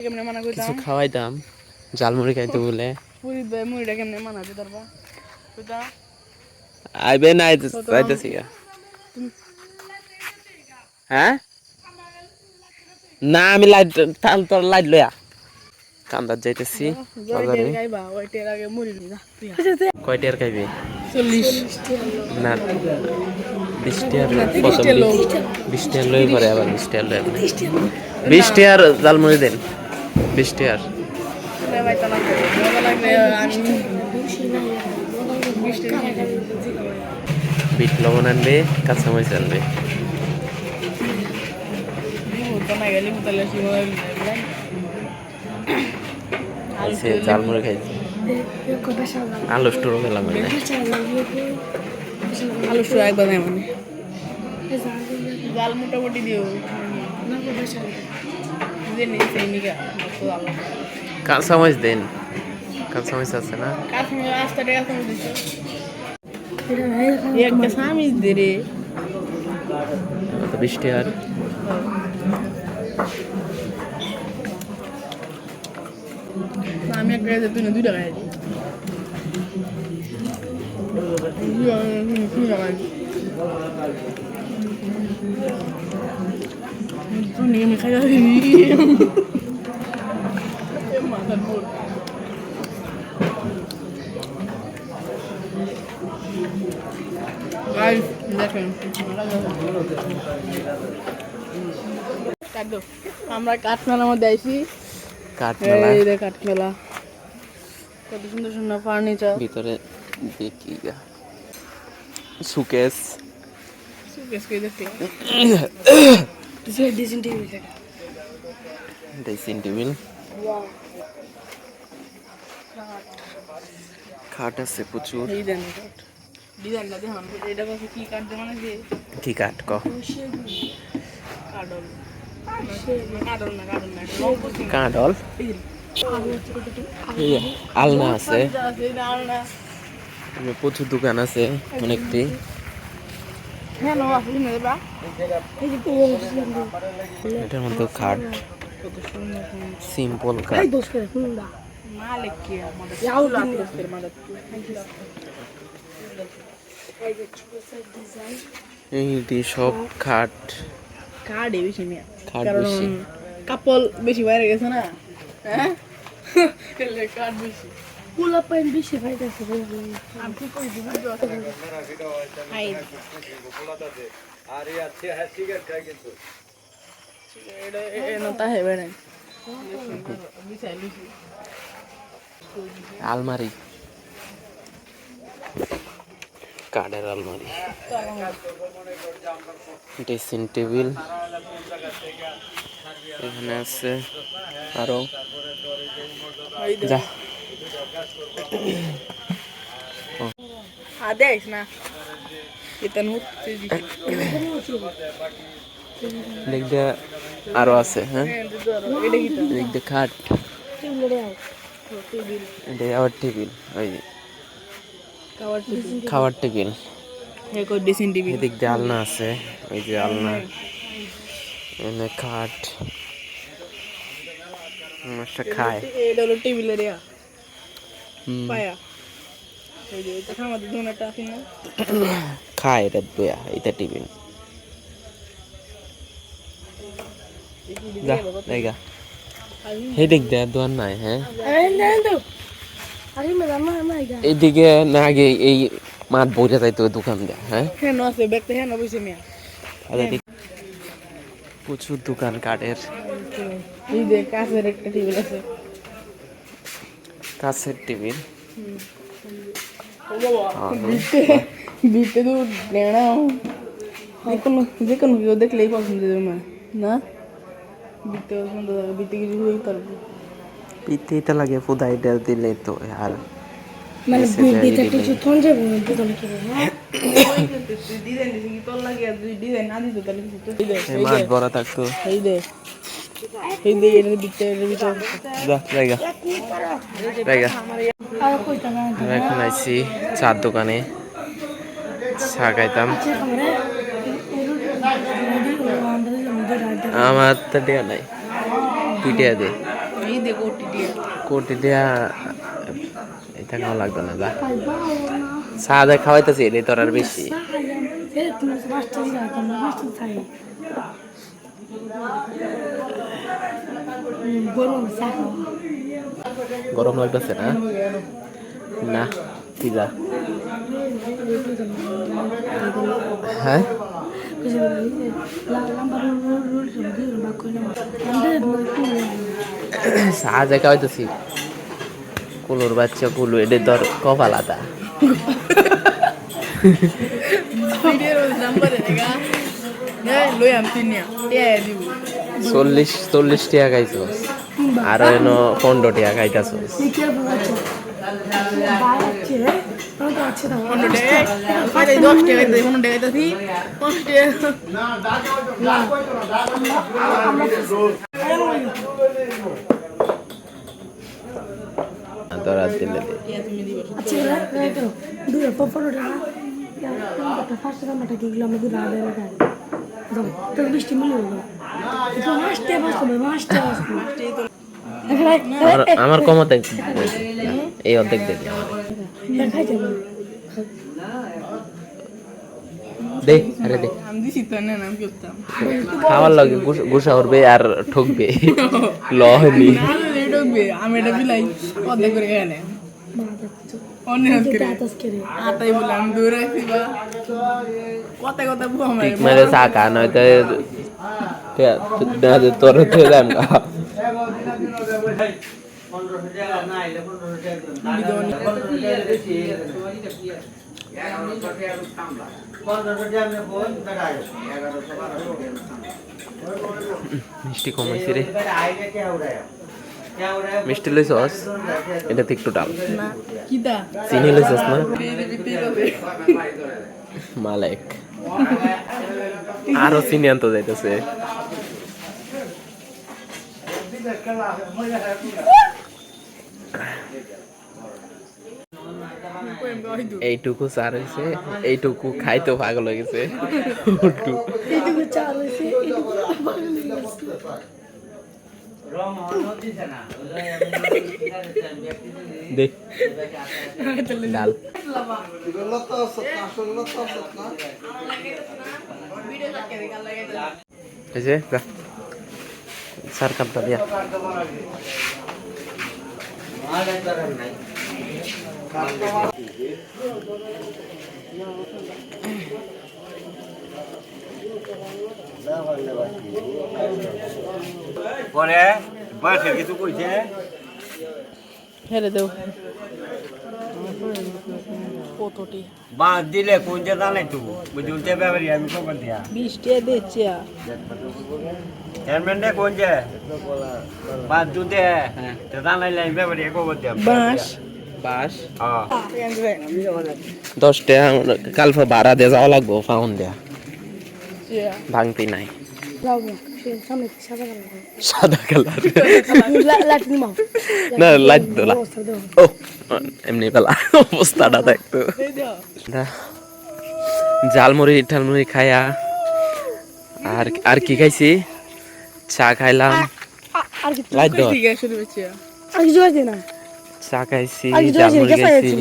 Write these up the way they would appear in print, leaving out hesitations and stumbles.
কেমনে মানা কইতাম কিছু খাওয়াইতাম ঝালমুড়ি খাইতে বলে পুরি দে মুড়িটা কেমনে মানা দিতে পারবা কইতা আইবে না যাইতেছি হ্যাঁ না আমি লাইট তাল তোর লাইট লয়া কান্দার যাইতেছি বাজারে গাইবা ওইটার আগে মুড়ি নিবা কয়টার খাইবে 40 না 20 টাকার প্রথম 20 টাকা লই পরে আবার 20 টাকা লই 20 টাকার ঝালমুড়ি দেন 20 টাকার ভাই তা লাগবে আমি 20 টাকা বিট লবণ আনবে কাঁচামরিচ আনবে ঝালমুড়ি খাইছি আলু স্টোর খেলাম আলু স্টোর একবার নেই মানে জাল মোটামুটি দিও কাঁচামরিচ দেন কাঁচামরিচ আছে না একটা সামিজ দে রে 20 টাকার আমি একটা তুই না 2 টাকা তুমি আমি খাই Guys, দেখেন আমরা কাঠমেলার মধ্যে আইছি কাঠমেলা এই যে কাঠমেলা কত সুন্দর সুন্দর ফার্নিচার ভিতরে দেখি সুকেস কে দেখতে ড্রেসিং টেবিল খাট আছে প্রচুর এই দেন ডিজাইন না দেখুন এটা কত কি কাঠ দেন মানে যে কি কাঠ ক কাঠল কাঠল আলনা আছে প্রচুর দোকান আছে অনেকটি এটার মধ্যে খাট সিম্পল খাট এইটি সব খাট খাট বেশি মেয়ে খাট কারণ বেশি কাপল বেশি বাইরে গেছে না হ্যাঁ খাট বেশি পুলা পাইন বেশি পাইতেছে আমি কই দিব হাই আরে আচ্ছা হ্যাঁ সিগারেট খাই কিন্তু এটা নতা হেবে না আলমারি কাঠের আলমারি ড্রেসিং টেবিল এখানে আছে আরো যা আদেশ না এটা নুট দেখতে আরো আছে হ্যাঁ দেখতে খাট এটা আবার টেবিল ওই খাওয়ার টেবিল এদিক দিয়ে আলনা আছে ওই যে আলনা এনে খাট মানুষটা খায় এটা হলো টেবিলের পায়া এই যে এটা আমাদের দোনাটা আছে না খায় এটা বয়া এটা টেবিল যা দেখা এই দিক দিয়ে দোয়ার নাই হ্যাঁ এইদিকে না আগে এই মাঠ বইটা যাইতো দোকান দেয় হ্যাঁ হ্যাঁ আছে ব্যাগটা হ্যাঁ বসে মিয়া প্রচুর দোকান কাঠের এই যে কাছের একটা টেবিল আছে কাছের টেবিল বিতে তো নেড়া যে কোনো কেউ দেখলেই পছন্দ দেবে না বিতে পছন্দ হবে বিতে কিছু হয়ে পারবো পিতে এটা লাগে ফুদাই ডেল দিলে তো আর মানে বিতে কিছু থন যাবে না দোকানে কি হ্যাঁ ডিজাইন দিছি কি তোর লাগে যদি ডিজাইন না দিত তাহলে কিছু তো মাঠ বড় থাকতো এই দে এর ভিতর যা জায়গা এখন আইছি চার দোকানে চা খাইতাম আমার তো দেয়া নাই 2 টাকা দে এই দে কোটি দিয়ে কোটি দিয়া এটা খাওয়া লাগতো না যা চা দে খাওয়াইতেছি এটাই তোর আর বেশি গরম লাগতেছে না না কি যা হ্যাঁ চা দে খাওয়াইতেছি কুলুর বাচ্চা কুলু এটা তোর কপালাতা ভিডিওর নাম্বার এনেগা লই আম তিনিয়া দিব 40 টাকা খাইছস আর এনো 15 টাকা খাইতাছস তোরা দিলে আমার কমতে এই অর্ধেক দেখি দে আরে দে খাওয়ার লাগে গুসা উঠবে আর ঠকবে লহনি আমি এটা বিলাই অর্ধেক করে গেলে আতাই বলে আমি দূরে আছি বা কথা কথা বুয়া ঠিক মেরে সাকা নয়তো তোর যাম মিষ্টি কমাইছি রে মিষ্টি লইছস এটা একটু ডাল চিনি লইছস না মালেক আরো চিনি আনতে যাইতেছে এইটুকু চার হয়েছে এইটুকু খাইতেও পাগল হয়ে গেছে দেখ ডাল সার কাপটা দিয়া পরে বাসে কিছু কইছে হেরে দেও কতটি বাঁধ দিলে কোন যে জানাই তো বুঝতে ব্যাপারি আমি খবর দিয়া 20 টাকা দিচ্ছে চেয়ারম্যান রে কোন যে বাঁধ দুতে তো জানাইলে আমি ব্যাপারি খবর দিয়া বাঁশ বাস হ্যাঁ 10 টাকা কালফা ভাড়া দিয়ে যাওয়া লাগবো ফাউন্ড দেয়া ভাঙতি নাই সাদা কালার না লাইট দোলা ও এমনি পেলা অবস্থাটা দেখতো ঝালমুড়ি ঠালমুড়ি খায়া আর কি খাইছি চা খাইলাম লাইট দো চা খাইছি ঝালমুড়ি খাইছি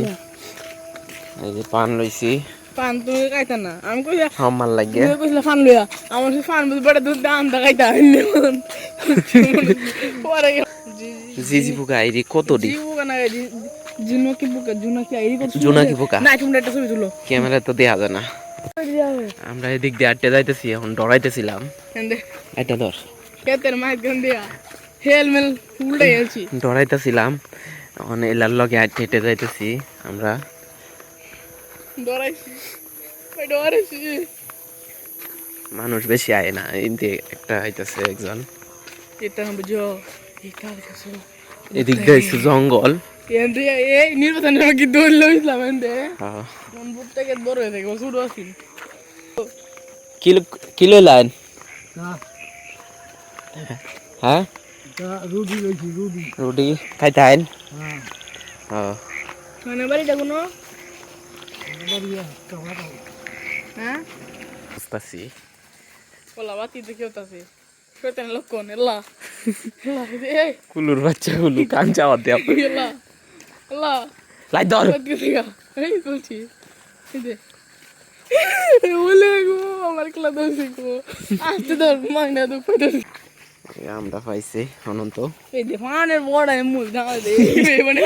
এই যে পান লইছি পান তুমি খাইতা না আমি কইলা আমার লাগে তুমি কইলা পান লইয়া আমার সে পান বুঝ বড় দুধ দাম দা খাইতা হইলে পরে জিজি বুকা আইরি কত দি বুকা না জুনকি বুকা জুনকি আইরি কত জুনকি বুকা না তুমি একটা ছবি তুলো ক্যামেরা তো দেখা যায় না আমরা এদিক দিয়ে আটতে যাইতেছি এখন ডরাইতেছিলাম এন্ডে এটা ধর কেতের মাইক গন্ডিয়া হেলমেল উল্টে গেছি ডরাইতেছিলাম এখন এলার লগে আটতে হেঁটে যাইতেছি আমরা ডরাইছি ডরাইছি মানুষ বেশি আয় না এদিকে একটা আইতেছে একজন এটা বুঝো এই কাল কাছে এদিক দিয়ে জঙ্গল এন্ডে এই নির্বাচনের কি দৌড় লইছিলাম এন্ডে হ্যাঁ কোন বুটটা কে বড় হয়ে গেল ছোট আছিল কিলো কিলো লাইন হ্যাঁ রুডি লইছি রুডি রুটি খাইতে আইন হ্যাঁ মানে বাড়িটা কোনো হ্যাঁ বুঝতেছি বলা বাতি দেখে হতাছে শয়তান লক্ষণ এলা এই কুলুর বাচ্চা কুলু কান চাওয়া দে আল্লাহ আল্লাহ লাই ধর এই বলছি এই যে বলে গো আমার খেলা দোষে গো আসতে ধর মাইনা তো কই আমরা পাইছি অনন্ত এই যে ফানের বড় মুল দাও দে মানে